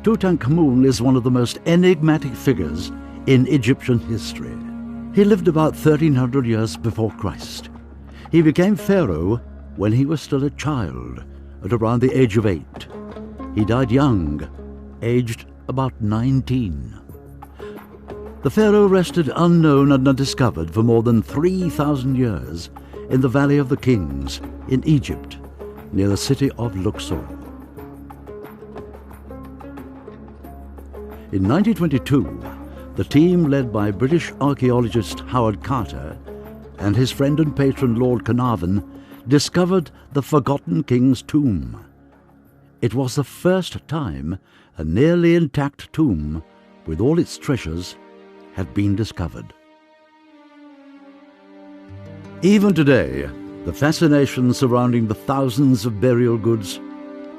Tutankhamun is one of the most enigmatic figures in Egyptian history. He lived about 1300 years before Christ. He became pharaoh when he was still a child, at around the age of 8. He died young, aged about 19. The pharaoh rested unknown and undiscovered for more than 3,000 years in the Valley of the Kings in Egypt, near the city of Luxor. In 1922, the team led by British archaeologist Howard Carter and his friend and patron Lord Carnarvon discovered the forgotten king's tomb. It was the first time a nearly intact tomb with all its treasures had been discovered. Even today, the fascination surrounding the thousands of burial goods,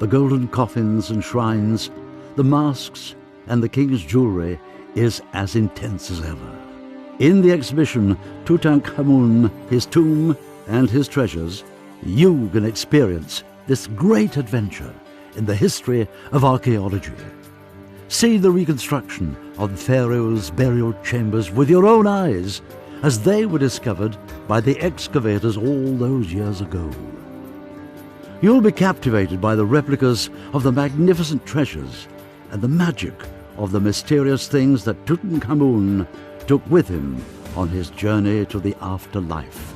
the golden coffins and shrines, the masks and the king's jewelry is as intense as ever. In the exhibition Tutankhamun, His Tomb and His Treasures, you can experience this great adventure in the history of archaeology. See the reconstruction of the pharaoh's burial chambers with your own eyes as they were discovered by the excavators all those years ago. You'll be captivated by the replicas of the magnificent treasures and the magic of the mysterious things that Tutankhamun took with him on his journey to the afterlife.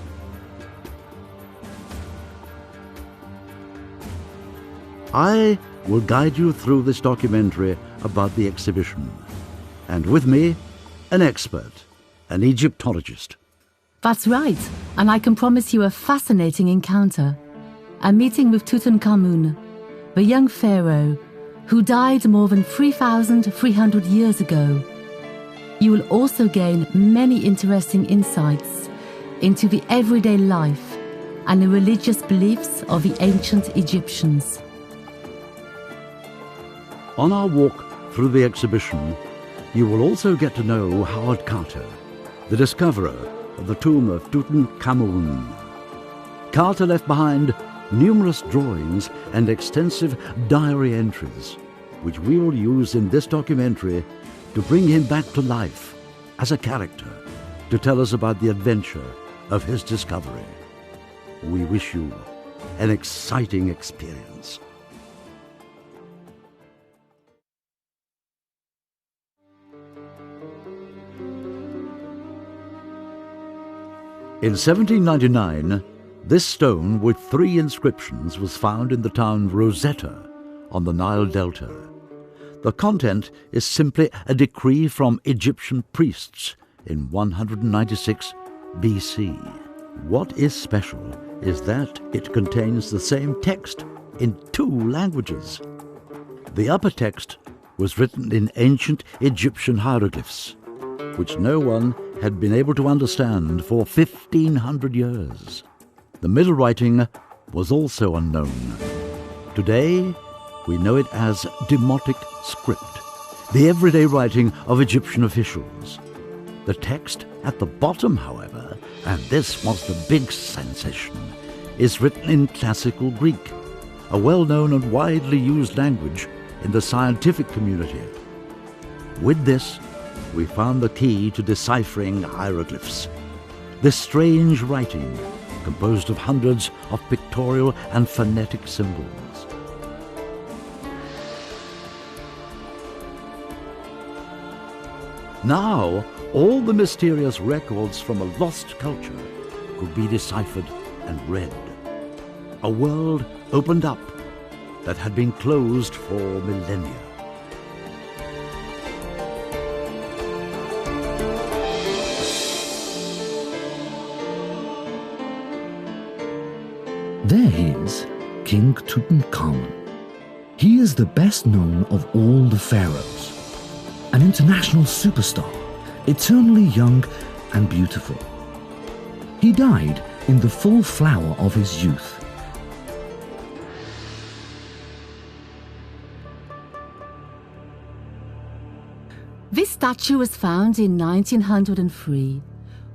I will guide you through this documentary about the exhibition, and with me, an expert, an Egyptologist. That's right, and I can promise you a fascinating encounter. A meeting with Tutankhamun, the young pharaoh who died more than 3,300 years ago. You will also gain many interesting insights into the everyday life and the religious beliefs of the ancient Egyptians. On our walk through the exhibition, you will also get to know Howard Carter, the discoverer of the tomb of Tutankhamun. Carter left behind numerous drawings and extensive diary entries, which we will use in this documentary to bring him back to life as a character, to tell us about the adventure of his discovery. We wish you an exciting experience. In 1799, this stone with 3 inscriptions was found in the town Rosetta on the Nile Delta. The content is simply a decree from Egyptian priests in 196 BC. What is special is that it contains the same text in 2 languages. The upper text was written in ancient Egyptian hieroglyphs, which no one had been able to understand for 1,500 years. The middle writing was also unknown. Today, we know it as Demotic script, the everyday writing of Egyptian officials. The text at the bottom, however, and this was the big sensation, is written in classical Greek, a well-known and widely used language in the scientific community. With this, we found the key to deciphering hieroglyphs. This strange writing, composed of hundreds of pictorial and phonetic symbols. Now, all the mysterious records from a lost culture could be deciphered and read. A world opened up that had been closed for millennia. There he is, King Tutankhamun. He is the best known of all the pharaohs, an international superstar, eternally young and beautiful. He died in the full flower of his youth. This statue was found in 1903,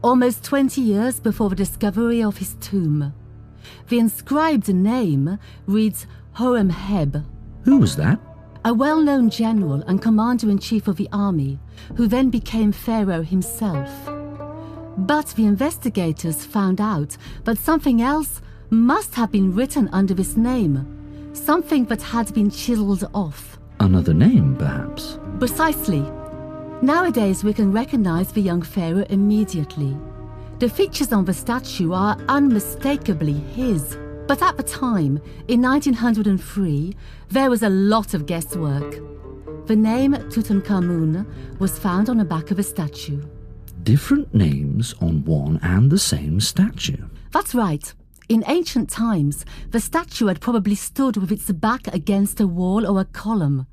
almost 20 years before the discovery of his tomb. The inscribed name reads Horemheb. Who was that? a well-known general and commander-in-chief of the army, who then became Pharaoh himself. But the investigators found out that something else must have been written under this name, something that had been chiseled off. Another name, perhaps? Precisely. Nowadays we can recognize the young pharaoh immediately. The features on the statue are unmistakably his. But at the time, in 1903, there was a lot of guesswork. The name Tutankhamun was found on the back of a statue. Different names on one and the same statue? That's right. In ancient times, the statue had probably stood with its back against a wall or a column.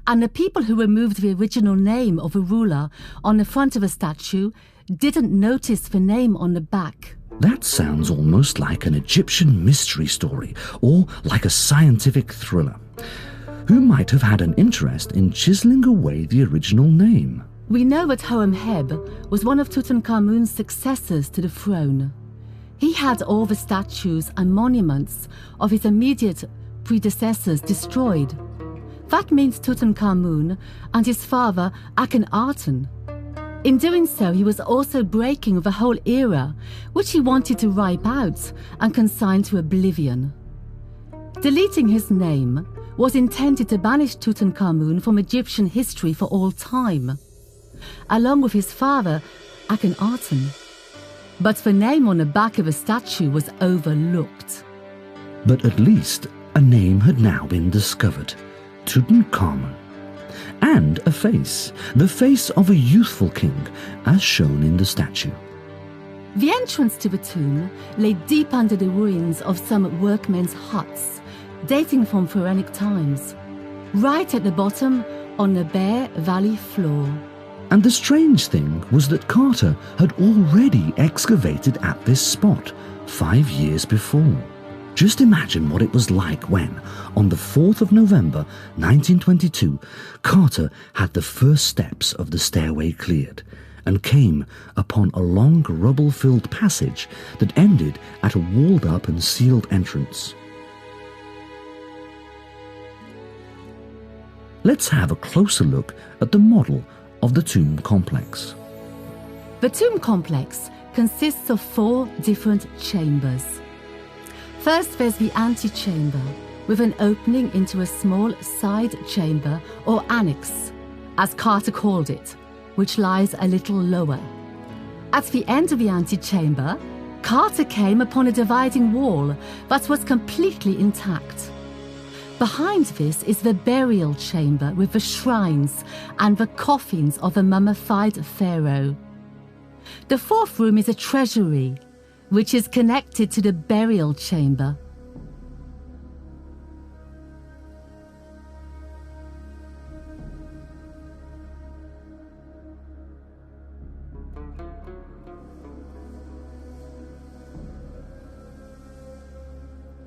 And the people who removed the original name of a ruler on the front of a statue didn't notice the name on the back. That sounds almost like an Egyptian mystery story, or like a scientific thriller. Who might have had an interest in chiseling away the original name? We know that Horemheb was one of Tutankhamun's successors to the throne. He had all the statues and monuments of his immediate predecessors destroyed. That means Tutankhamun and his father Akhenaten. In doing so, he was also breaking with a whole era, which he wanted to wipe out and consign to oblivion. Deleting his name was intended to banish Tutankhamun from Egyptian history for all time, along with his father Akhenaten. But the name on the back of a statue was overlooked. But at least a name had now been discovered: Tutankhamun. And a face, the face of a youthful king, as shown in the statue. The entrance to the tomb lay deep under the ruins of some workmen's huts, dating from pharaonic times, right at the bottom on the bare valley floor. And the strange thing was that Carter had already excavated at this spot 5 years before. Just imagine what it was like when, on the 4th of November 1922, Carter had the first steps of the stairway cleared and came upon a long rubble-filled passage that ended at a walled-up and sealed entrance. Let's have a closer look at the model of the tomb complex. The tomb complex consists of 4 different chambers. First, there's the antechamber, with an opening into a small side chamber or annex, as Carter called it, which lies a little lower. At the end of the antechamber, Carter came upon a dividing wall that was completely intact. Behind this is the burial chamber with the shrines and the coffins of the mummified pharaoh. The 4th room is a treasury, which is connected to the burial chamber.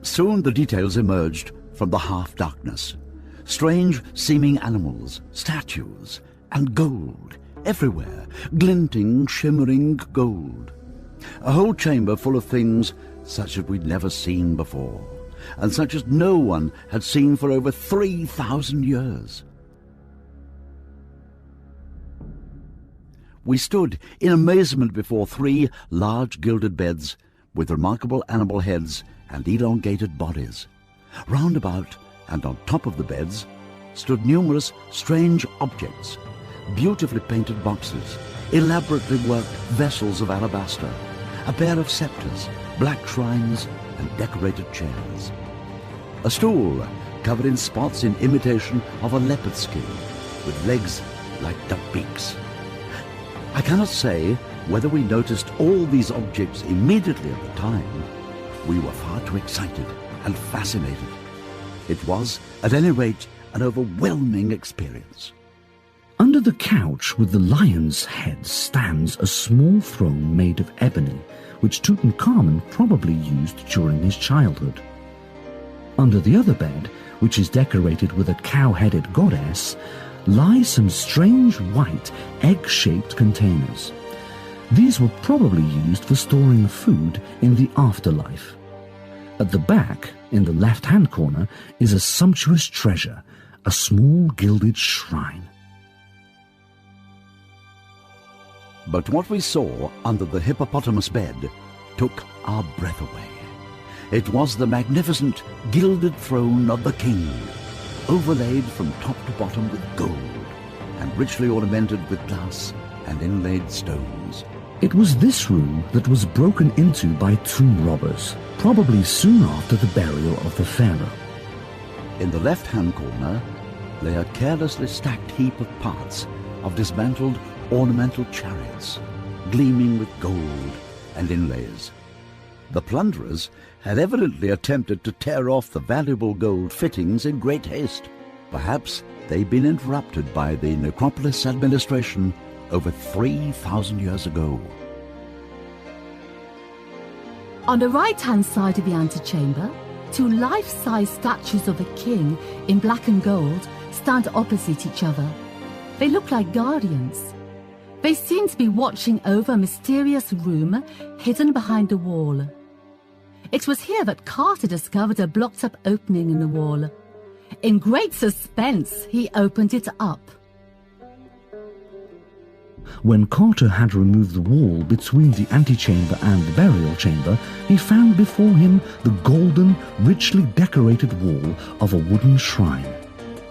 Soon the details emerged from the half-darkness. Strange seeming animals, statues, and gold everywhere, glinting, shimmering gold. A whole chamber full of things such as we'd never seen before, and such as no one had seen for over 3,000 years. We stood in amazement before 3 large gilded beds with remarkable animal heads and elongated bodies. Round about and on top of the beds stood numerous strange objects, beautifully painted boxes, elaborately worked vessels of alabaster, a pair of scepters, black shrines, and decorated chairs. A stool covered in spots in imitation of a leopard skin, with legs like duck beaks. I cannot say whether we noticed all these objects immediately at the time. We were far too excited and fascinated. It was, at any rate, an overwhelming experience. Under the couch with the lion's head stands a small throne made of ebony, which Tutankhamun probably used during his childhood. Under the other bed, which is decorated with a cow-headed goddess, lie some strange white egg-shaped containers. These were probably used for storing food in the afterlife. At the back, in the left-hand corner, is a sumptuous treasure, a small gilded shrine. But what we saw under the hippopotamus bed took our breath away. It was the magnificent gilded throne of the king, overlaid from top to bottom with gold, and richly ornamented with glass and inlaid stones. It was this room that was broken into by tomb robbers, probably soon after the burial of the pharaoh. In the left-hand corner lay a carelessly stacked heap of parts of dismantled ornamental chariots, gleaming with gold and inlays. The plunderers had evidently attempted to tear off the valuable gold fittings in great haste. Perhaps they'd been interrupted by the necropolis administration over 3,000 years ago. On the right-hand side of the antechamber, two life-size statues of the king in black and gold stand opposite each other. They look like guardians. They seem to be watching over a mysterious room hidden behind the wall. It was here that Carter discovered a blocked-up opening in the wall. In great suspense, he opened it up. When Carter had removed the wall between the antechamber and the burial chamber, he found before him the golden, richly decorated wall of a wooden shrine.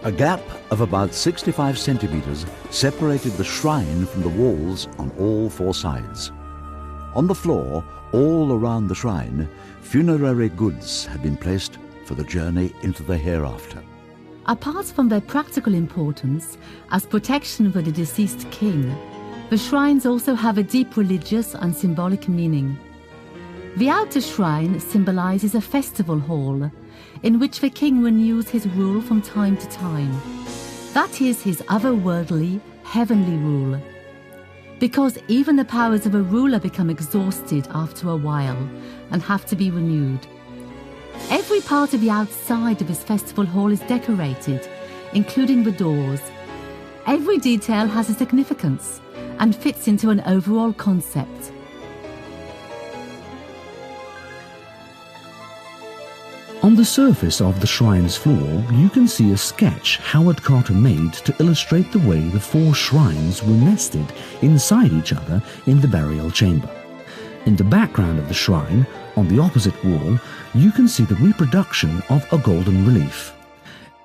A gap of about 65 centimeters separated the shrine from the walls on all four sides. On the floor, all around the shrine, funerary goods had been placed for the journey into the hereafter. Apart from their practical importance as protection for the deceased king, the shrines also have a deep religious and symbolic meaning. The outer shrine symbolizes a festival hall in which the king renews his rule from time to time. That is his otherworldly, heavenly rule. Because even the powers of a ruler become exhausted after a while and have to be renewed. Every part of the outside of his festival hall is decorated, including the doors. Every detail has a significance and fits into an overall concept. On the surface of the shrine's floor, you can see a sketch Howard Carter made to illustrate the way the four shrines were nested inside each other in the burial chamber. In the background of the shrine, on the opposite wall, you can see the reproduction of a golden relief.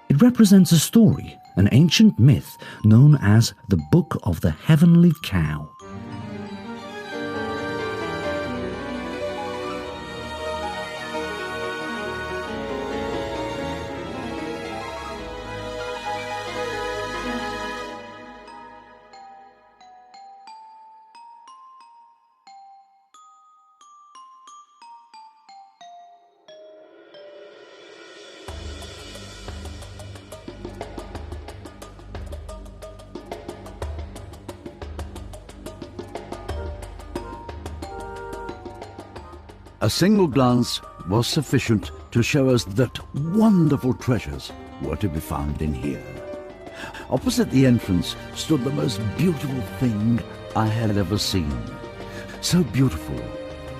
It represents a story, an ancient myth known as the Book of the Heavenly Cow. A single glance was sufficient to show us that wonderful treasures were to be found in here. Opposite the entrance stood the most beautiful thing I had ever seen. So beautiful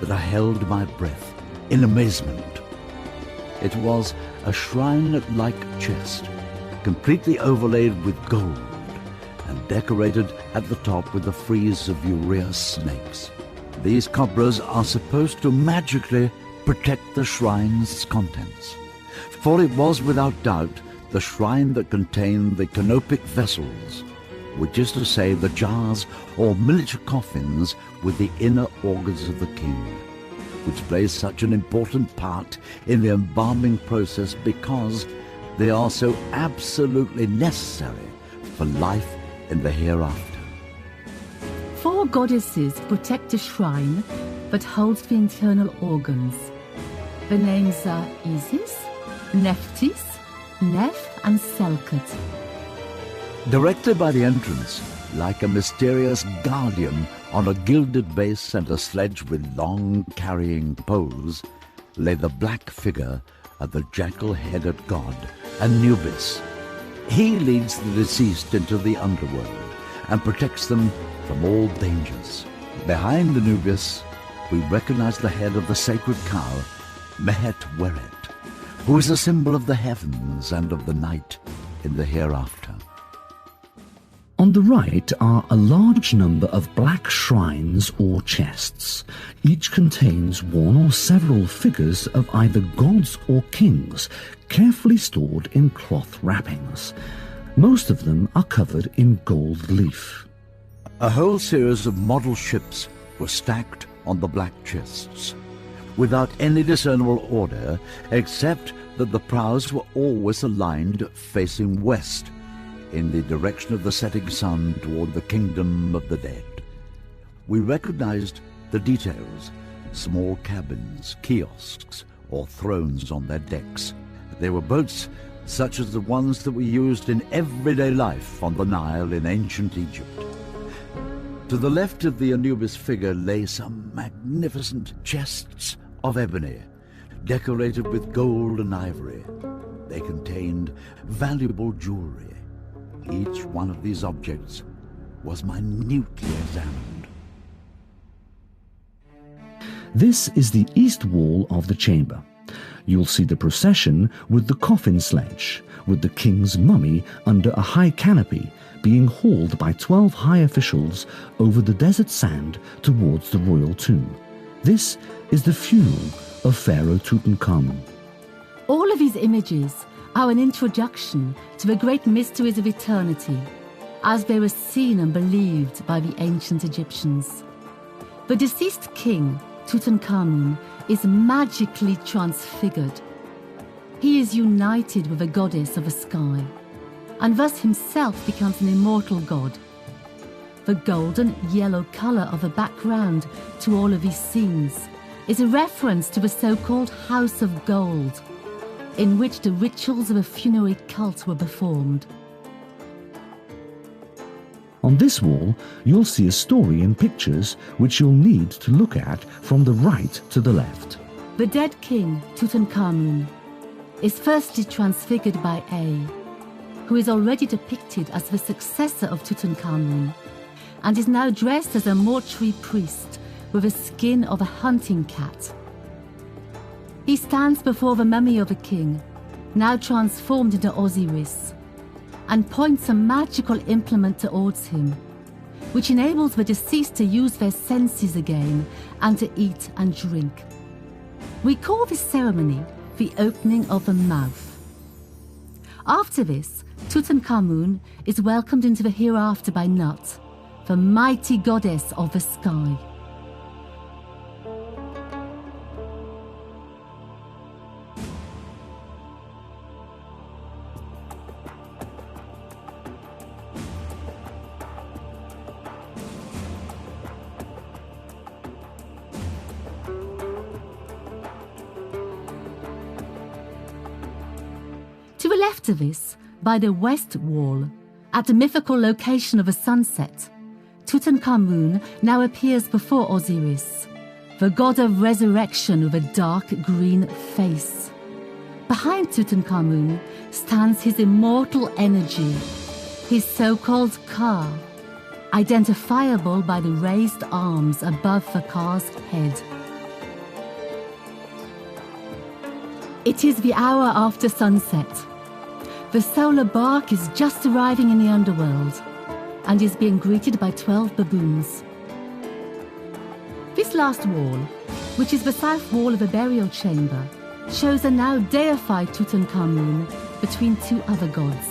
that I held my breath in amazement. It was a shrine-like chest, completely overlaid with gold and decorated at the top with a frieze of urea snakes. These cobras are supposed to magically protect the shrine's contents, for it was without doubt the shrine that contained the canopic vessels, which is to say the jars or miniature coffins with the inner organs of the king, which plays such an important part in the embalming process because they are so absolutely necessary for life in the hereafter. Four goddesses protect the shrine that holds the internal organs. The names are Isis, Nephthys, Neph and Selkut. Directly by the entrance, like a mysterious guardian on a gilded base and a sledge with long carrying poles, lay the black figure of the jackal-headed god Anubis. He leads the deceased into the underworld and protects them from all dangers. Behind Anubis, we recognize the head of the sacred cow, Mehet Weret, who is a symbol of the heavens and of the night, in the hereafter. On the right are a large number of black shrines or chests. Each contains one or several figures of either gods or kings, carefully stored in cloth wrappings. Most of them are covered in gold leaf. A whole series of model ships were stacked on the black chests, without any discernible order, except that the prows were always aligned facing west, in the direction of the setting sun toward the kingdom of the dead. We recognized the details: small cabins, kiosks, or thrones on their decks. They were boats such as the ones that were used in everyday life on the Nile in ancient Egypt. To the left of the Anubis figure lay some magnificent chests of ebony, decorated with gold and ivory. They contained valuable jewelry. Each one of these objects was minutely examined. This is the east wall of the chamber. You'll see the procession with the coffin sledge, with the king's mummy under a high canopy being hauled by 12 high officials over the desert sand towards the royal tomb. This is the funeral of Pharaoh Tutankhamun. All of these images are an introduction to the great mysteries of eternity, as they were seen and believed by the ancient Egyptians. The deceased king, Tutankhamun, is magically transfigured. He is united with the goddess of the sky, and thus himself becomes an immortal god. The golden yellow colour of the background to all of these scenes is a reference to the so-called House of Gold, in which the rituals of a funerary cult were performed. On this wall, you'll see a story in pictures which you'll need to look at from the right to the left. The dead king, Tutankhamun, is firstly transfigured by A, who is already depicted as the successor of Tutankhamun, and is now dressed as a mortuary priest with the skin of a hunting cat. He stands before the mummy of a king, now transformed into Osiris, and points a magical implement towards him, which enables the deceased to use their senses again and to eat and drink. We call this ceremony the opening of the mouth. After this, Tutankhamun is welcomed into the hereafter by Nut, the mighty goddess of the sky. To the left of this, by the west wall, at the mythical location of a sunset, Tutankhamun now appears before Osiris, the god of resurrection with a dark green face. Behind Tutankhamun stands his immortal energy, his so-called Ka, identifiable by the raised arms above the Ka's head. It is the hour after sunset. The solar bark is just arriving in the underworld and is being greeted by 12 baboons. This last wall, which is the south wall of a burial chamber, shows a now deified Tutankhamun between two other gods.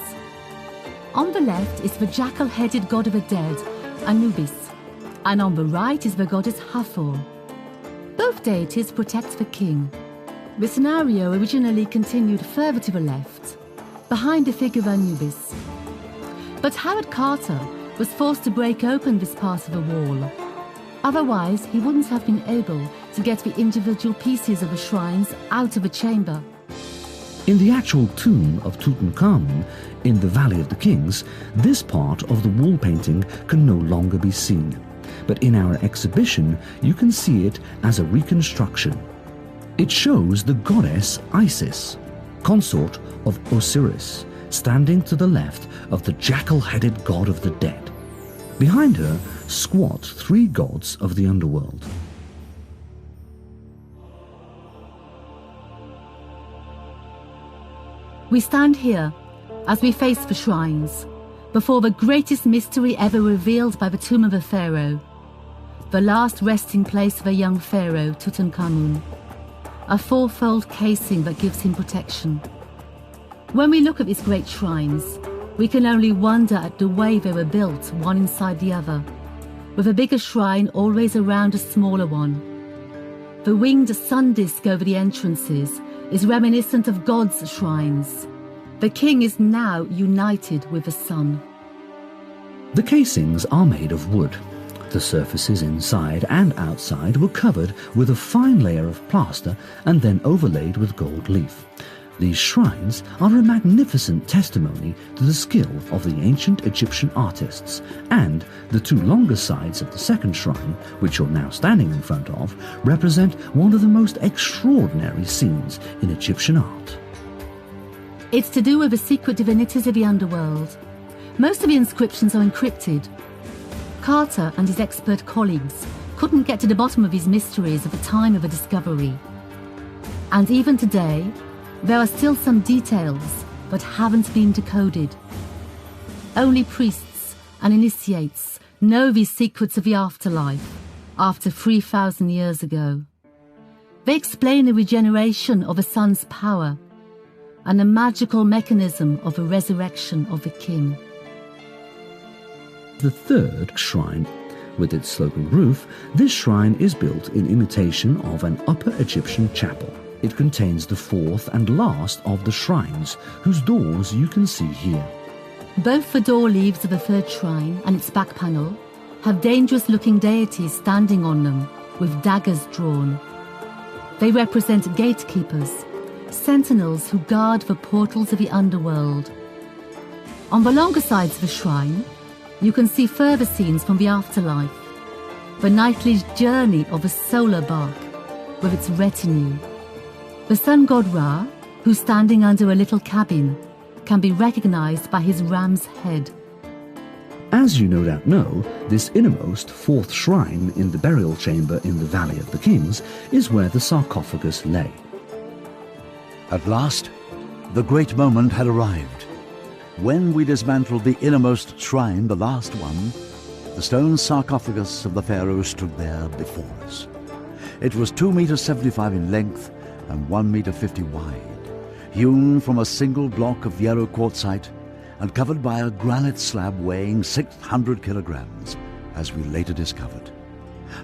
On the left is the jackal-headed god of the dead, Anubis, and on the right is the goddess Hathor. Both deities protect the king. The scenario originally continued further to the left, behind the figure of Anubis. But Howard Carter was forced to break open this part of the wall. Otherwise, he wouldn't have been able to get the individual pieces of the shrines out of the chamber. In the actual tomb of Tutankhamun, in the Valley of the Kings, this part of the wall painting can no longer be seen. But in our exhibition, you can see it as a reconstruction. It shows the goddess Isis, consort of Osiris, standing to the left of the jackal-headed god of the dead. Behind her squat three gods of the underworld. We stand here, as we face the shrines, before the greatest mystery ever revealed by the tomb of a pharaoh, the last resting place of a young pharaoh, Tutankhamun, a fourfold casing that gives him protection. When we look at these great shrines, we can only wonder at the way they were built, one inside the other, with a bigger shrine always around a smaller one. The winged sun disk over the entrances is reminiscent of God's shrines. The king is now united with the sun. The casings are made of wood. The surfaces inside and outside were covered with a fine layer of plaster and then overlaid with gold leaf. These shrines are a magnificent testimony to the skill of the ancient Egyptian artists, and the two longer sides of the second shrine, which you're now standing in front of, represent one of the most extraordinary scenes in Egyptian art. It's to do with the secret divinities of the underworld. Most of the inscriptions are encrypted. Carter and his expert colleagues couldn't get to the bottom of these mysteries at the time of the discovery. And even today, there are still some details that haven't been decoded. Only priests and initiates know these secrets of the afterlife after 3,000 years ago. They explain the regeneration of the sun's power and the magical mechanism of the resurrection of the king. The third shrine, with its sloping roof, this shrine is built in imitation of an Upper Egyptian chapel. It contains the fourth and last of the shrines, whose doors you can see here. Both the door leaves of the third shrine and its back panel have dangerous-looking deities standing on them, with daggers drawn. They represent gatekeepers, sentinels who guard the portals of the underworld. On the longer sides of the shrine, you can see further scenes from the afterlife, the nightly journey of a solar bark with its retinue. The sun god Ra, who's standing under a little cabin, can be recognized by his ram's head. As you no doubt know, this innermost fourth shrine in the burial chamber in the Valley of the Kings is where the sarcophagus lay. At last, the great moment had arrived. When we dismantled the innermost shrine, the last one, the stone sarcophagus of the pharaoh stood there before us. It was 2.75 meters in length and 1.50 meters wide, hewn from a single block of yellow quartzite and covered by a granite slab weighing 600 kilograms, as we later discovered.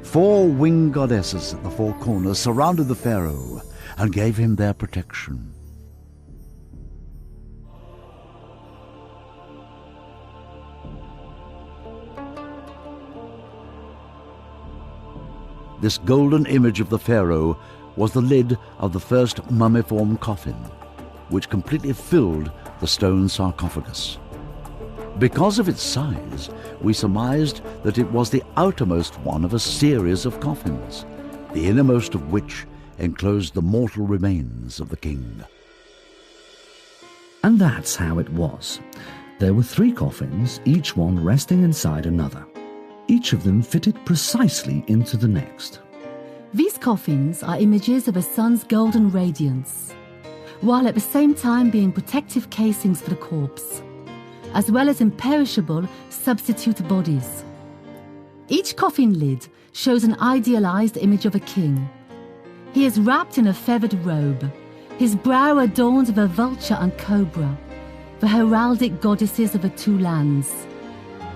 4 winged goddesses at the 4 corners surrounded the pharaoh and gave him their protection. This golden image of the pharaoh was the lid of the first mummiform coffin, which completely filled the stone sarcophagus. Because of its size, we surmised that it was the outermost one of a series of coffins, the innermost of which enclosed the mortal remains of the king. And that's how it was. There were 3 coffins, each one resting inside another. Each of them fitted precisely into the next. These coffins are images of a sun's golden radiance, while at the same time being protective casings for the corpse, as well as imperishable substitute bodies. Each coffin lid shows an idealized image of a king. He is wrapped in a feathered robe, his brow adorned with a vulture and cobra, the heraldic goddesses of the 2 lands.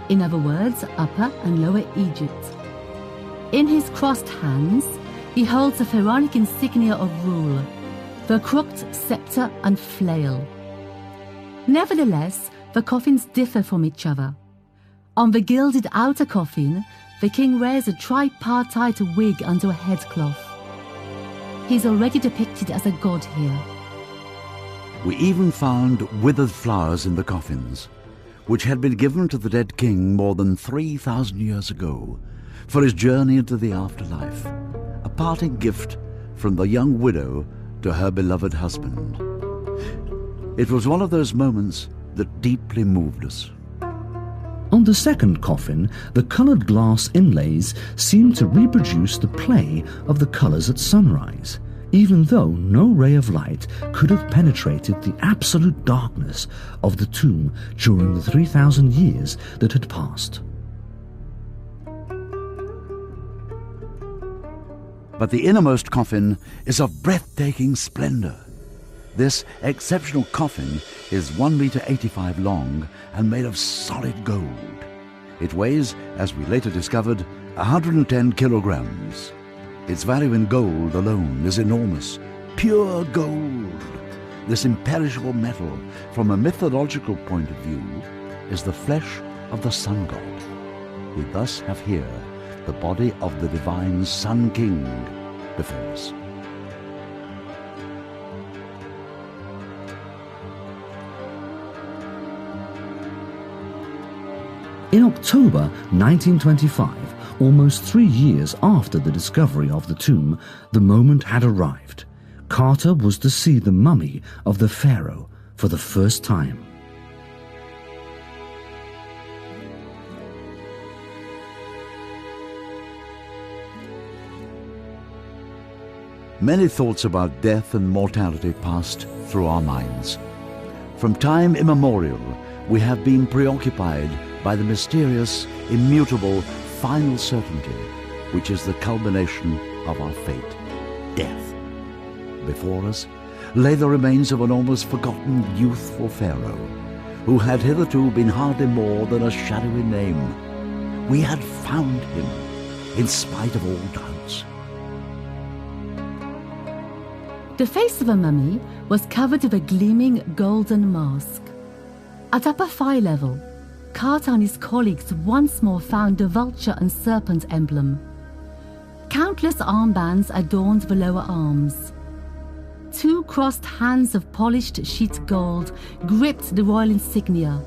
In other words, Upper and Lower Egypt. In his crossed hands, he holds the pharaonic insignia of rule, the crooked scepter and flail. Nevertheless, the coffins differ from each other. On the gilded outer coffin, the king wears a tripartite wig under a headcloth. He's already depicted as a god here. We even found withered flowers in the coffins, which had been given to the dead king more than 3,000 years ago for his journey into the afterlife, a parting gift from the young widow to her beloved husband. It was one of those moments that deeply moved us. On the second coffin, the coloured glass inlays seemed to reproduce the play of the colours at sunrise. even though no ray of light could have penetrated the absolute darkness of the tomb during the 3,000 years that had passed. But the innermost coffin is of breathtaking splendor. This exceptional coffin is 1.85 meters long and made of solid gold. It weighs, as we later discovered, 110 kilograms. Its value in gold alone is enormous. Pure gold. This imperishable metal, from a mythological point of view, is the flesh of the sun god. We thus have here the body of the divine Sun King before us. In October 1925, almost 3 years after the discovery of the tomb, the moment had arrived. Carter was to see the mummy of the pharaoh for the first time. Many thoughts about death and mortality passed through our minds. From time immemorial, we have been preoccupied by the mysterious, immutable, final certainty, which is the culmination of our fate, death. Before us lay the remains of an almost forgotten youthful pharaoh, who had hitherto been hardly more than a shadowy name. We had found him, in spite of all doubts. The face of a mummy was covered with a gleaming golden mask. At upper thigh level, Carter and his colleagues once more found the vulture and serpent emblem. Countless armbands adorned the lower arms. 2 crossed hands of polished sheet gold gripped the royal insignia,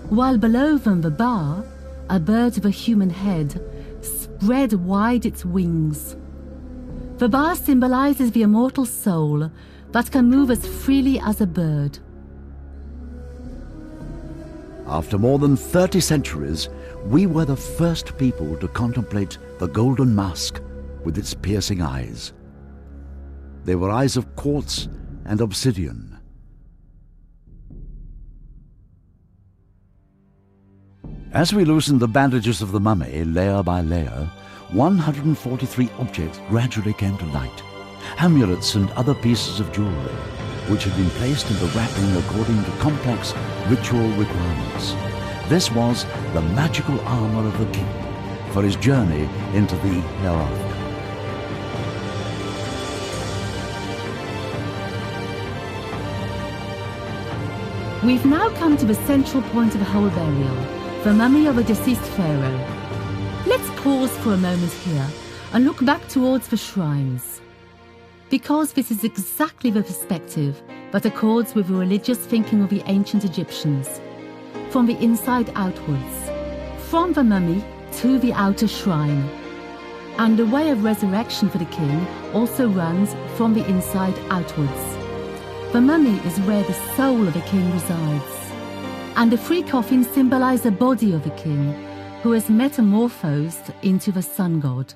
while below them the bar, a bird with a human head, spread wide its wings. The bar symbolizes the immortal soul that can move as freely as a bird. After more than 30 centuries, we were the first people to contemplate the golden mask with its piercing eyes. They were eyes of quartz and obsidian. As we loosened the bandages of the mummy layer by layer, 143 objects gradually came to light. Amulets and other pieces of jewelry, which had been placed in the wrapping according to complex ritual requirements. This was the magical armor of the king for his journey into the hereafter. We've now come to the central point of the whole burial, the mummy of a deceased pharaoh. Let's pause for a moment here and look back towards the shrines, because this is exactly the perspective that accords with the religious thinking of the ancient Egyptians, from the inside outwards, from the mummy to the outer shrine. And the way of resurrection for the king also runs from the inside outwards. The mummy is where the soul of the king resides, and the 3 coffins symbolize the body of the king, who is metamorphosed into the sun god.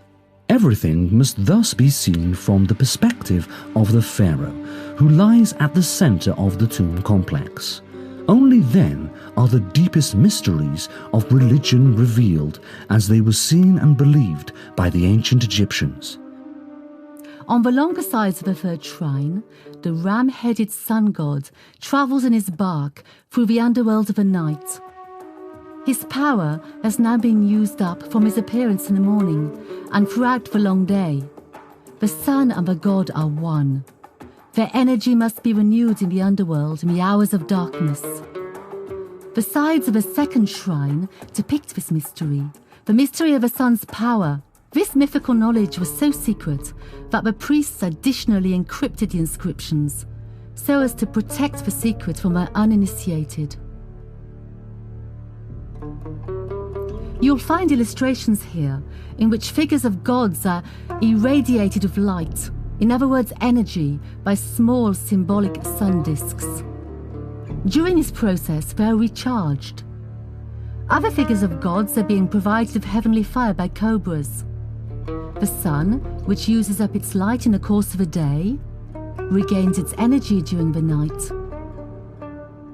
Everything must thus be seen from the perspective of the pharaoh, who lies at the center of the tomb complex. Only then are the deepest mysteries of religion revealed as they were seen and believed by the ancient Egyptians. On the longer sides of the 3rd shrine, the ram-headed sun god travels in his bark through the underworld of the night. His power has now been used up from his appearance in the morning and throughout the long day. The sun and the god are one. Their energy must be renewed in the underworld in the hours of darkness. The sides of the 2nd shrine depict this mystery, the mystery of the sun's power. This mythical knowledge was so secret that the priests additionally encrypted the inscriptions, so as to protect the secret from the uninitiated. You'll find illustrations here in which figures of gods are irradiated with light, in other words energy, by small symbolic sun discs. During this process they are recharged. Other figures of gods are being provided with heavenly fire by cobras. The sun which uses up its light in the course of a day, regains its energy during the night,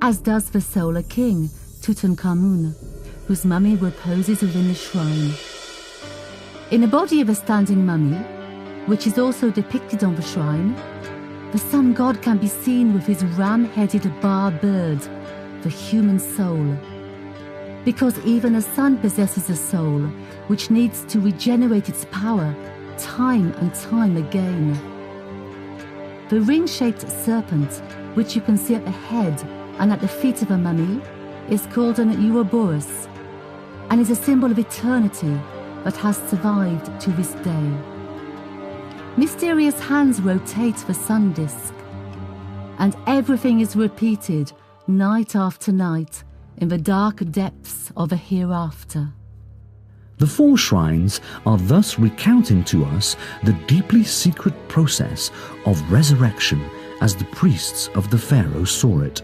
as does the solar king, Tutankhamun, whose mummy reposes within the shrine. In the body of a standing mummy, which is also depicted on the shrine, the sun god can be seen with his ram-headed bar bird, the human soul. Because even a sun possesses a soul, which needs to regenerate its power time and time again. The ring-shaped serpent, which you can see at the head and at the feet of a mummy, is called an Ouroboros, and is a symbol of eternity that has survived to this day. Mysterious hands rotate the sun disk, and everything is repeated night after night in the dark depths of a hereafter. The 4 shrines are thus recounting to us the deeply secret process of resurrection as the priests of the pharaoh saw it.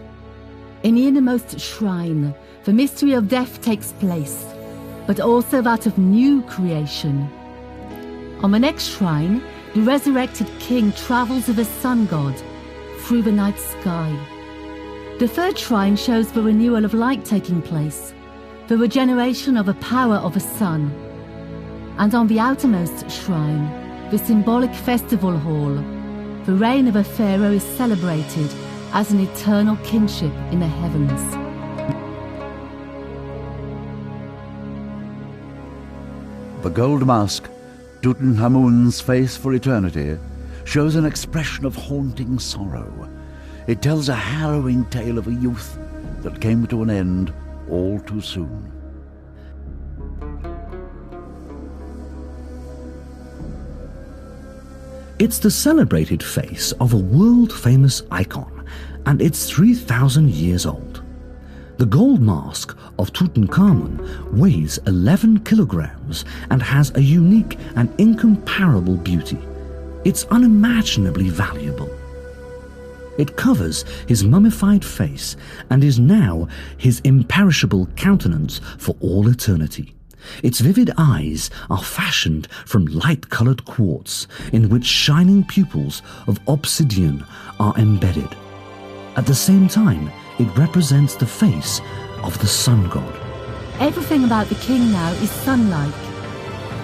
In the innermost shrine, the mystery of death takes place, but also that of new creation. On the next shrine, the resurrected king travels with the sun god through the night sky. The 3rd shrine shows the renewal of light taking place, the regeneration of the power of the sun. And on the outermost shrine, the symbolic festival hall, the reign of a pharaoh is celebrated as an eternal kingship in the heavens. The gold mask, Tutankhamun's face for eternity, shows an expression of haunting sorrow. It tells a harrowing tale of a youth that came to an end all too soon. It's the celebrated face of a world-famous icon, and it's 3,000 years old. The gold mask of Tutankhamun weighs 11 kilograms and has a unique and incomparable beauty. It's unimaginably valuable. It covers his mummified face and is now his imperishable countenance for all eternity. Its vivid eyes are fashioned from light-colored quartz, in which shining pupils of obsidian are embedded. At the same time, it represents the face of the sun god. Everything about the king now is sun-like.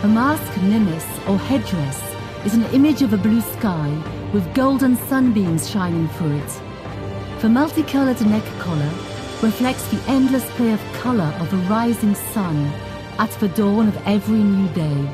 The mask nimbus or headdress is an image of a blue sky with golden sunbeams shining through it. The multicolored neck collar reflects the endless play of color of the rising sun at the dawn of every new day.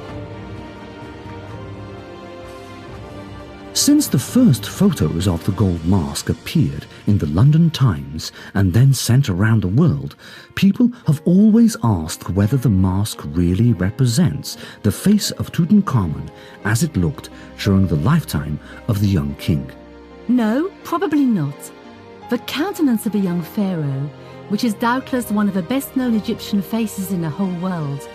Since the first photos of the gold mask appeared in the London Times and then sent around the world, people have always asked whether the mask really represents the face of Tutankhamun as it looked during the lifetime of the young king. No, probably not. The countenance of a young pharaoh, which is doubtless one of the best-known Egyptian faces in the whole world,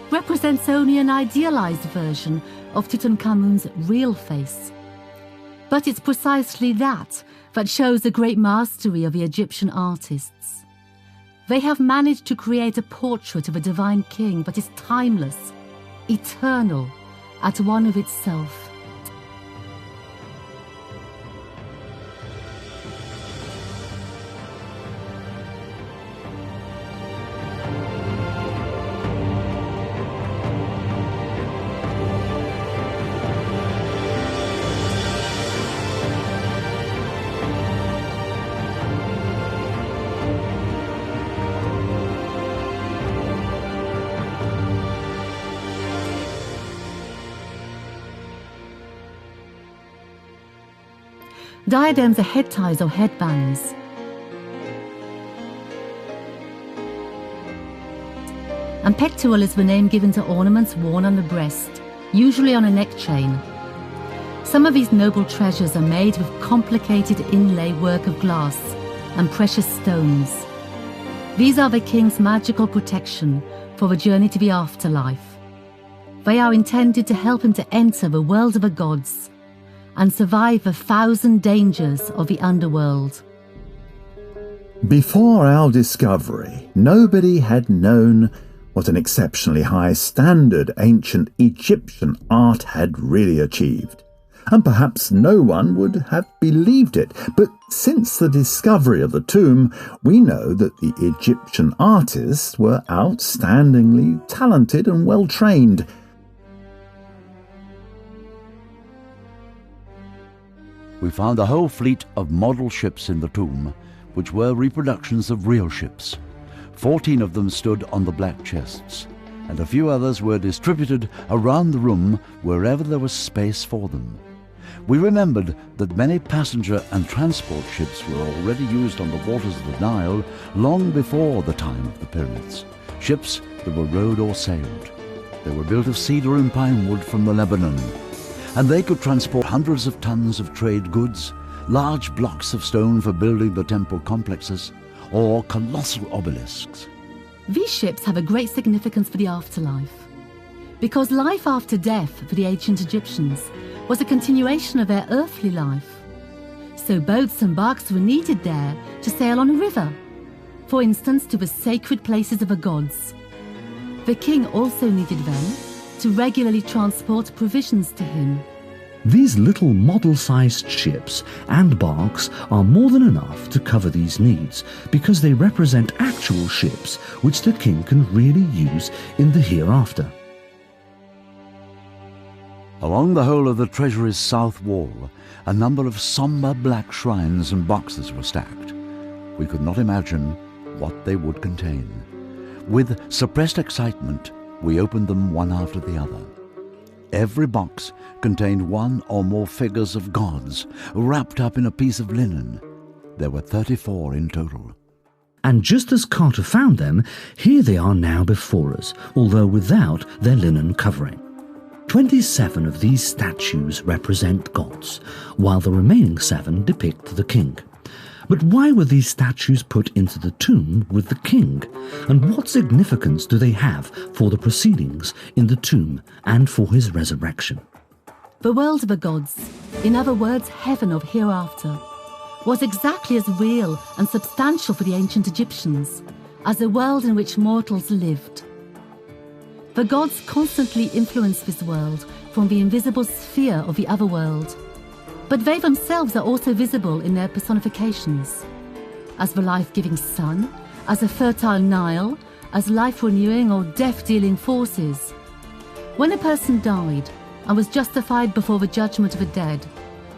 represents only an idealized version of Tutankhamun's real face. But it's precisely that shows the great mastery of the Egyptian artists. They have managed to create a portrait of a divine king that is timeless, eternal, at one with itself. Diadems are head ties or headbands. And pectoral is the name given to ornaments worn on the breast, usually on a neck chain. Some of these noble treasures are made with complicated inlay work of glass and precious stones. These are the king's magical protection for the journey to the afterlife. They are intended to help him to enter the world of the gods and survive the 1,000 dangers of the underworld. Before our discovery, nobody had known What an exceptionally high standard ancient Egyptian art had really achieved. And perhaps no one would have believed it, but since the discovery of the tomb, we know that the Egyptian artists were outstandingly talented and well-trained. We found a whole fleet of model ships in the tomb, which were reproductions of real ships. 14 of them stood on the black chests, and a few others were distributed around the room wherever there was space for them. We remembered that many passenger and transport ships were already used on the waters of the Nile long before the time of the pyramids, ships that were rowed or sailed. They were built of cedar and pine wood from the Lebanon, and they could transport hundreds of tons of trade goods, large blocks of stone for building the temple complexes, or colossal obelisks. These ships have a great significance for the afterlife, because life after death for the ancient Egyptians was a continuation of their earthly life. So boats and barks were needed there to sail on a river, for instance to the sacred places of the gods. The king also needed them to regularly transport provisions to him. These little model-sized ships and barks are more than enough to cover these needs because they represent actual ships which the king can really use in the hereafter. Along the whole of the treasury's south wall, a number of sombre black shrines and boxes were stacked. We could not imagine what they would contain. With suppressed excitement, we opened them one after the other. Every box contained one or more figures of gods wrapped up in a piece of linen. There were 34 in total. And just as Carter found them, here they are now before us, although without their linen covering. 27 of these statues represent gods, while the remaining 7 depict the king. But why were these statues put into the tomb with the king? And what significance do they have for the proceedings in the tomb and for his resurrection? The world of the gods, in other words heaven of hereafter, was exactly as real and substantial for the ancient Egyptians as the world in which mortals lived. The gods constantly influence this world from the invisible sphere of the other world, but they themselves are also visible in their personifications, as the life-giving sun, as a fertile Nile, as life-renewing or death-dealing forces. When a person died and was justified before the judgment of the dead,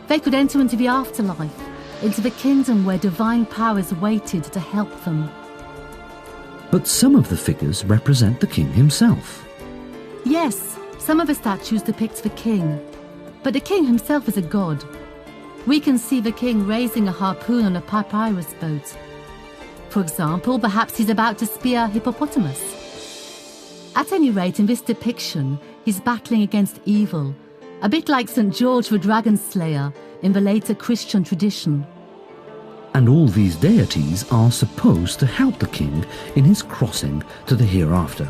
they could enter into the afterlife, into the kingdom where divine powers waited to help them. But some of the figures represent the king himself. Yes, some of the statues depict the king, but the king himself is a god. We can see the king raising a harpoon on a papyrus boat. For example, perhaps he's about to spear a hippopotamus. At any rate, in this depiction, he's battling against evil, a bit like St. George the Dragon Slayer in the later Christian tradition. And all these deities are supposed to help the king in his crossing to the hereafter.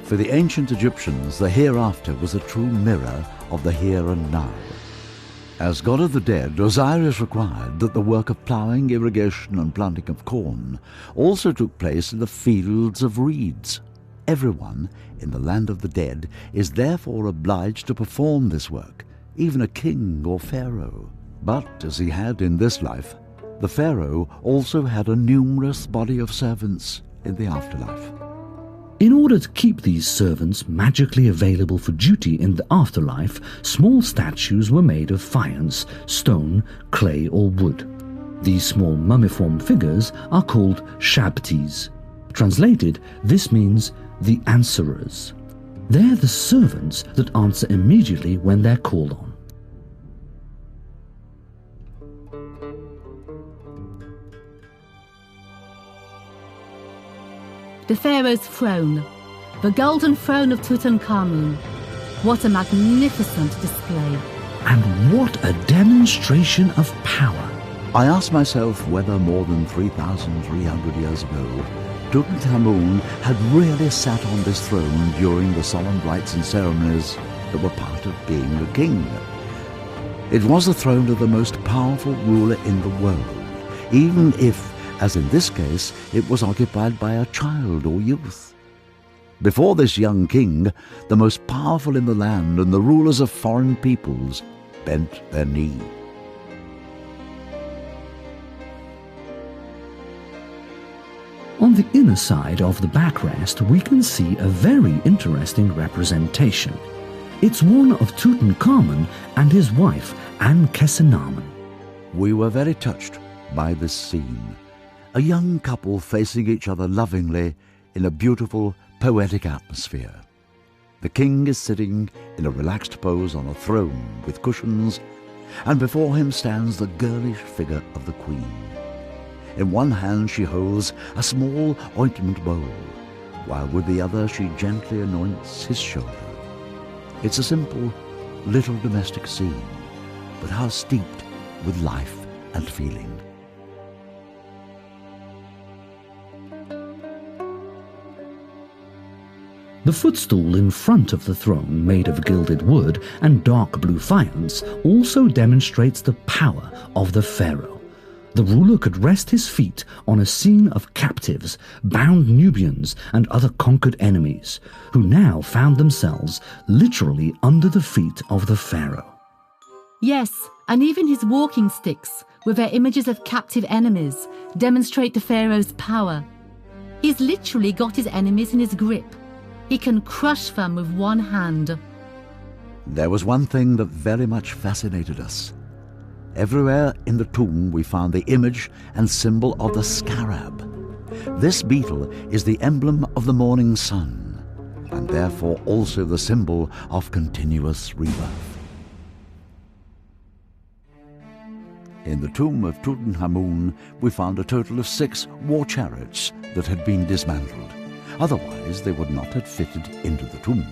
For the ancient Egyptians, the hereafter was a true mirror of the here and now. As god of the dead, Osiris required that the work of ploughing, irrigation and planting of corn also took place in the fields of reeds. Everyone in the land of the dead is therefore obliged to perform this work, even a king or pharaoh. But as he had in this life, the pharaoh also had a numerous body of servants in the afterlife. In order to keep these servants magically available for duty in the afterlife, small statues were made of faience, stone, clay or wood. These small mummiform figures are called shabtis. Translated, this means the answerers. They're the servants that answer immediately when they're called on. The pharaoh's throne, the golden throne of Tutankhamun. What a magnificent display. And what a demonstration of power. I asked myself whether more than 3,300 years ago, Tutankhamun had really sat on this throne during the solemn rites and ceremonies that were part of being a king. It was the throne of the most powerful ruler in the world, even if, as in this case, it was occupied by a child or youth. Before this young king, the most powerful in the land and the rulers of foreign peoples bent their knee. On the inner side of the backrest, we can see a very interesting representation. It's one of Tutankhamun and his wife, Ankhesenamun. We were very touched by this scene. A young couple facing each other lovingly in a beautiful, poetic atmosphere. The king is sitting in a relaxed pose on a throne with cushions, and before him stands the girlish figure of the queen. In one hand she holds a small ointment bowl, while with the other she gently anoints his shoulder. It's a simple, little domestic scene, but how steeped with life and feeling. The footstool in front of the throne, made of gilded wood and dark blue faience, also demonstrates the power of the pharaoh. The ruler could rest his feet on a scene of captives, bound Nubians and other conquered enemies, who now found themselves literally under the feet of the pharaoh. Yes, and even his walking sticks, with their images of captive enemies, demonstrate the pharaoh's power. He's literally got his enemies in his grip. He can crush them with one hand. There was one thing that very much fascinated us. Everywhere in the tomb we found the image and symbol of the scarab. This beetle is the emblem of the morning sun, and therefore also the symbol of continuous rebirth. In the tomb of Tutankhamun, we found a total of 6 war chariots that had been dismantled. Otherwise, they would not have fitted into the tomb.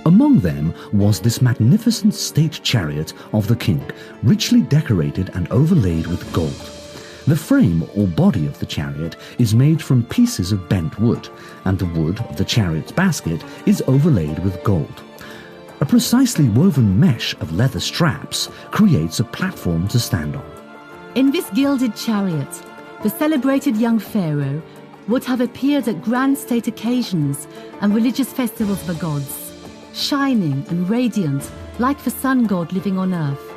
Among them was this magnificent state chariot of the king, richly decorated and overlaid with gold. The frame or body of the chariot is made from pieces of bent wood, and the wood of the chariot's basket is overlaid with gold. A precisely woven mesh of leather straps creates a platform to stand on. In this gilded chariot, the celebrated young pharaoh would have appeared at grand state occasions and religious festivals of the gods, shining and radiant like the sun god living on earth.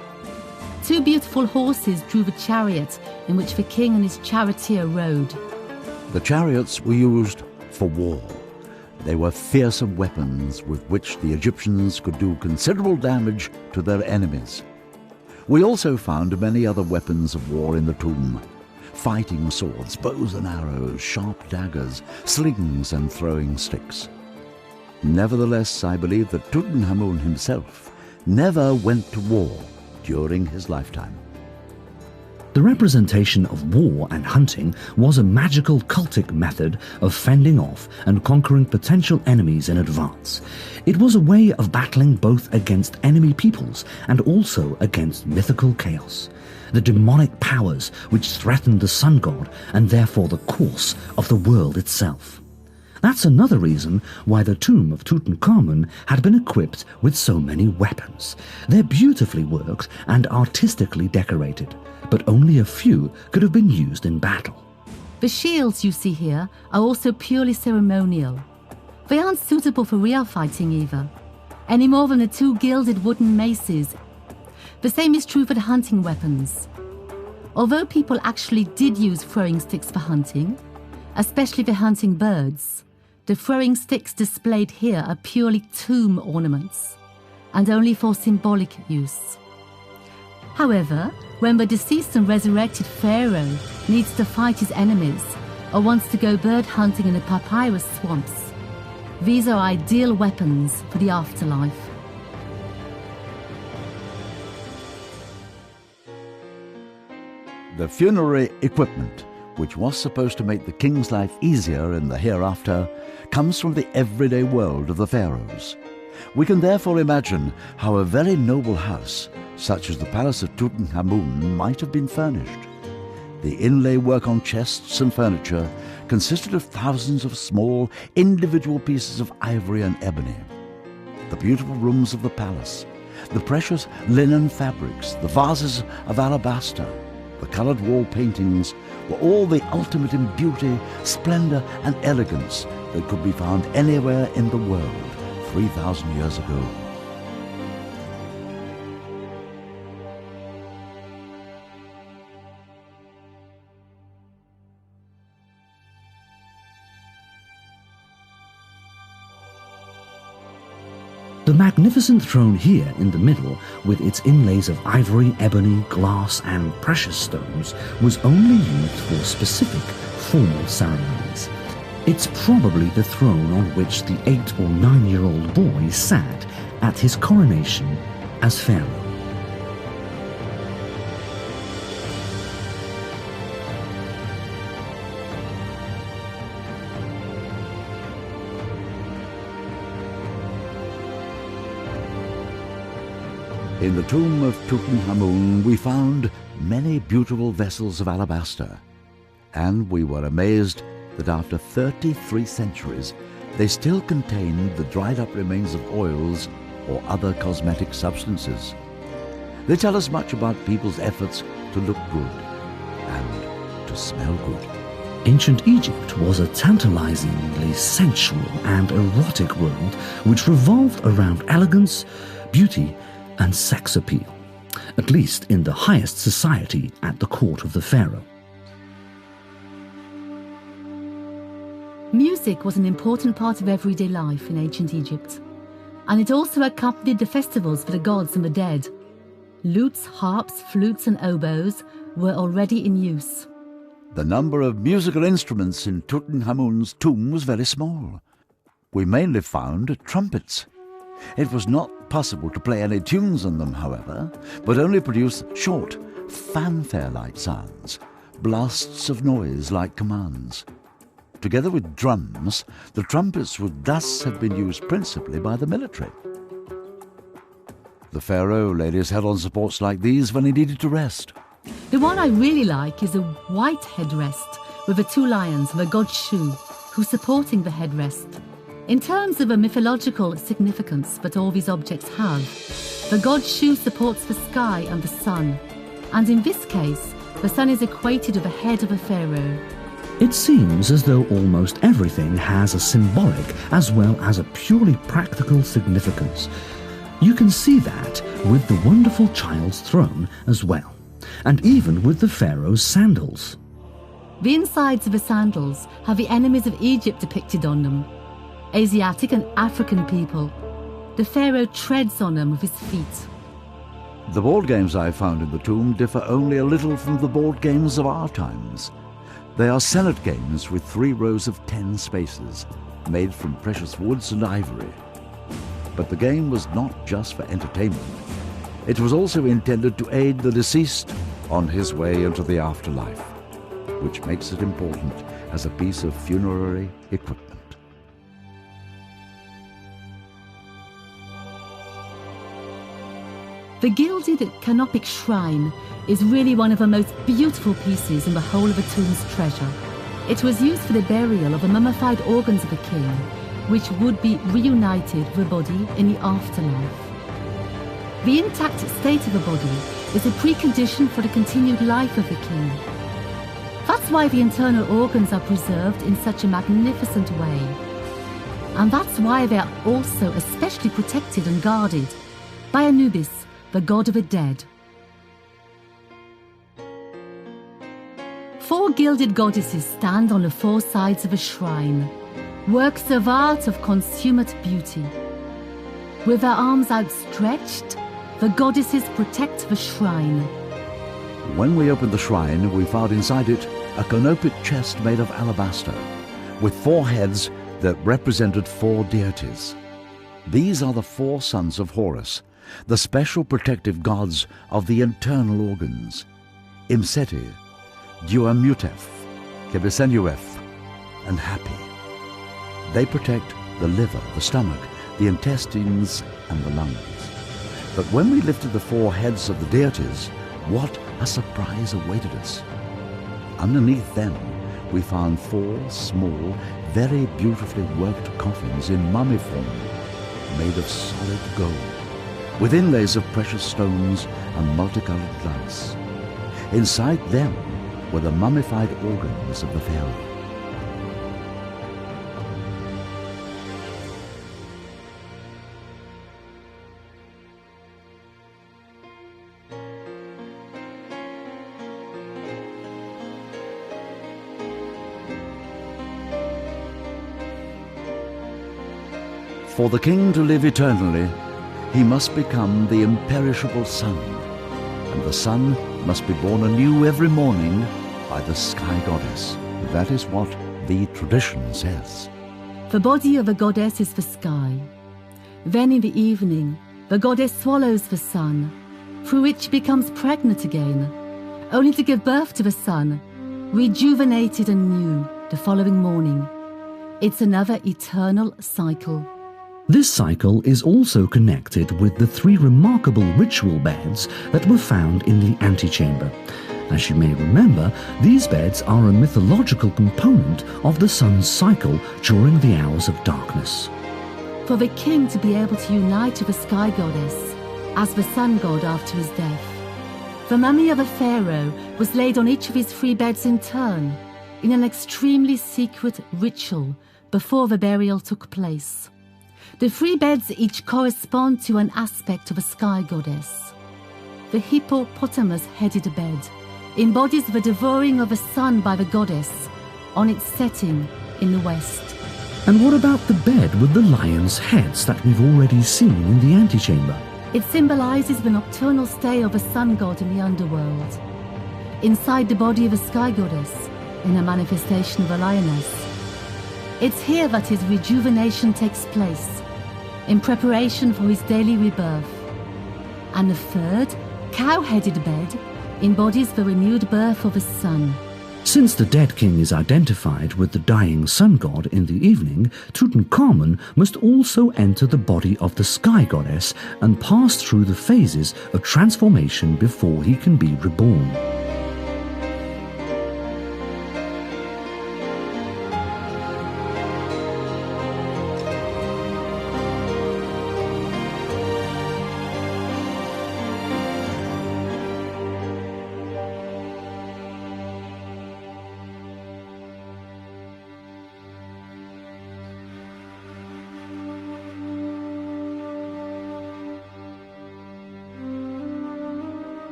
2 beautiful horses drew the chariot in which the king and his charioteer rode. The chariots were used for war. They were fearsome weapons with which the Egyptians could do considerable damage to their enemies. We also found many other weapons of war in the tomb: fighting swords, bows and arrows, sharp daggers, slings and throwing sticks. Nevertheless, I believe that Tutankhamun himself never went to war during his lifetime. The representation of war and hunting was a magical cultic method of fending off and conquering potential enemies in advance. It was a way of battling both against enemy peoples and also against mythical chaos, the demonic powers which threatened the sun god and therefore the course of the world itself. That's another reason why the tomb of Tutankhamun had been equipped with so many weapons. They're beautifully worked and artistically decorated, but only a few could have been used in battle. The shields you see here are also purely ceremonial. They aren't suitable for real fighting either, any more than the 2 gilded wooden maces. The same is true for the hunting weapons. Although people actually did use throwing sticks for hunting, especially for hunting birds, the throwing sticks displayed here are purely tomb ornaments and only for symbolic use. However, when the deceased and resurrected pharaoh needs to fight his enemies or wants to go bird hunting in the papyrus swamps, these are ideal weapons for the afterlife. The funerary equipment, which was supposed to make the king's life easier in the hereafter, comes from the everyday world of the pharaohs. We can therefore imagine how a very noble house, such as the palace of Tutankhamun, might have been furnished. The inlay work on chests and furniture consisted of thousands of small, individual pieces of ivory and ebony. The beautiful rooms of the palace, the precious linen fabrics, the vases of alabaster, the coloured wall paintings were all the ultimate in beauty, splendour and elegance that could be found anywhere in the world 3,000 years ago. The magnificent throne here in the middle, with its inlays of ivory, ebony, glass and precious stones, was only used for specific formal ceremonies. It's probably the throne on which the 8 or 9-year-old boy sat at his coronation as pharaoh. In the tomb of Tutankhamun we found many beautiful vessels of alabaster, and we were amazed that after 33 centuries they still contained the dried up remains of oils or other cosmetic substances. They tell us much about people's efforts to look good and to smell good. Ancient Egypt was a tantalizingly sensual and erotic world which revolved around elegance, beauty and sex appeal, at least in the highest society at the court of the pharaoh. Music was an important part of everyday life in ancient Egypt, and it also accompanied the festivals for the gods and the dead. Lutes, harps, flutes and oboes were already in use. The number of musical instruments in Tutankhamun's tomb was very small. We mainly found trumpets. It was not possible to play any tunes on them, however, but only produce short, fanfare-like sounds, blasts of noise like commands. Together with drums, the trumpets would thus have been used principally by the military. The pharaoh laid his head on supports like these when he needed to rest. The one I really like is a white headrest with the 2 lions and the god Shu, who's supporting the headrest. In terms of a mythological significance that all these objects have, the god Shu supports the sky and the sun, and in this case, the sun is equated to the head of a pharaoh. It seems as though almost everything has a symbolic as well as a purely practical significance. You can see that with the wonderful child's throne as well, and even with the pharaoh's sandals. The insides of the sandals have the enemies of Egypt depicted on them, Asiatic and African people. The pharaoh treads on them with his feet. The board games I found in the tomb differ only a little from the board games of our times. They are Senate games with 3 rows of 10 spaces, made from precious woods and ivory. But the game was not just for entertainment. It was also intended to aid the deceased on his way into the afterlife, which makes it important as a piece of funerary equipment. The gilded canopic shrine is really one of the most beautiful pieces in the whole of the tomb's treasure. It was used for the burial of the mummified organs of the king, which would be reunited with the body in the afterlife. The intact state of the body is a precondition for the continued life of the king. That's why the internal organs are preserved in such a magnificent way. And that's why they are also especially protected and guarded by Anubis, the god of the dead. 4 gilded goddesses stand on the 4 sides of a shrine, works of art of consummate beauty. With their arms outstretched, the goddesses protect the shrine. When we opened the shrine, we found inside it a canopic chest made of alabaster, with 4 heads that represented 4 deities. These are the 4 sons of Horus, the special protective gods of the internal organs: Imseti, Duamutef, Kebesenuef, and Hapi. They protect the liver, the stomach, the intestines, and the lungs. But when we lifted the 4 heads of the deities, what a surprise awaited us. Underneath them, we found 4 small, very beautifully worked coffins in mummy form, made of solid gold, with inlays of precious stones and multicolored glass. Inside them were the mummified organs of the pharaoh. For the king to live eternally, he must become the imperishable sun, and the sun must be born anew every morning by the sky goddess. That is what the tradition says. The body of a goddess is the sky. Then in the evening, the goddess swallows the sun, through which she becomes pregnant again, only to give birth to the sun, rejuvenated and new the following morning. It's another eternal cycle. This cycle is also connected with the three remarkable ritual beds that were found in the antechamber. As you may remember, these beds are a mythological component of the sun's cycle during the hours of darkness. For the king to be able to unite with the sky goddess, as the sun god after his death, the mummy of a pharaoh was laid on each of his three beds in turn, in an extremely secret ritual before the burial took place. The three beds each correspond to an aspect of a sky goddess. The hippopotamus-headed bed embodies the devouring of the sun by the goddess on its setting in the west. And what about the bed with the lions' heads that we've already seen in the antechamber? It symbolizes the nocturnal stay of the sun god in the underworld. Inside the body of a sky goddess, in a manifestation of a lioness. It's here that his rejuvenation takes place, in preparation for his daily rebirth. And the third, cow-headed bed, embodies the renewed birth of the sun. Since the dead king is identified with the dying sun god in the evening, Tutankhamun must also enter the body of the sky goddess and pass through the phases of transformation before he can be reborn.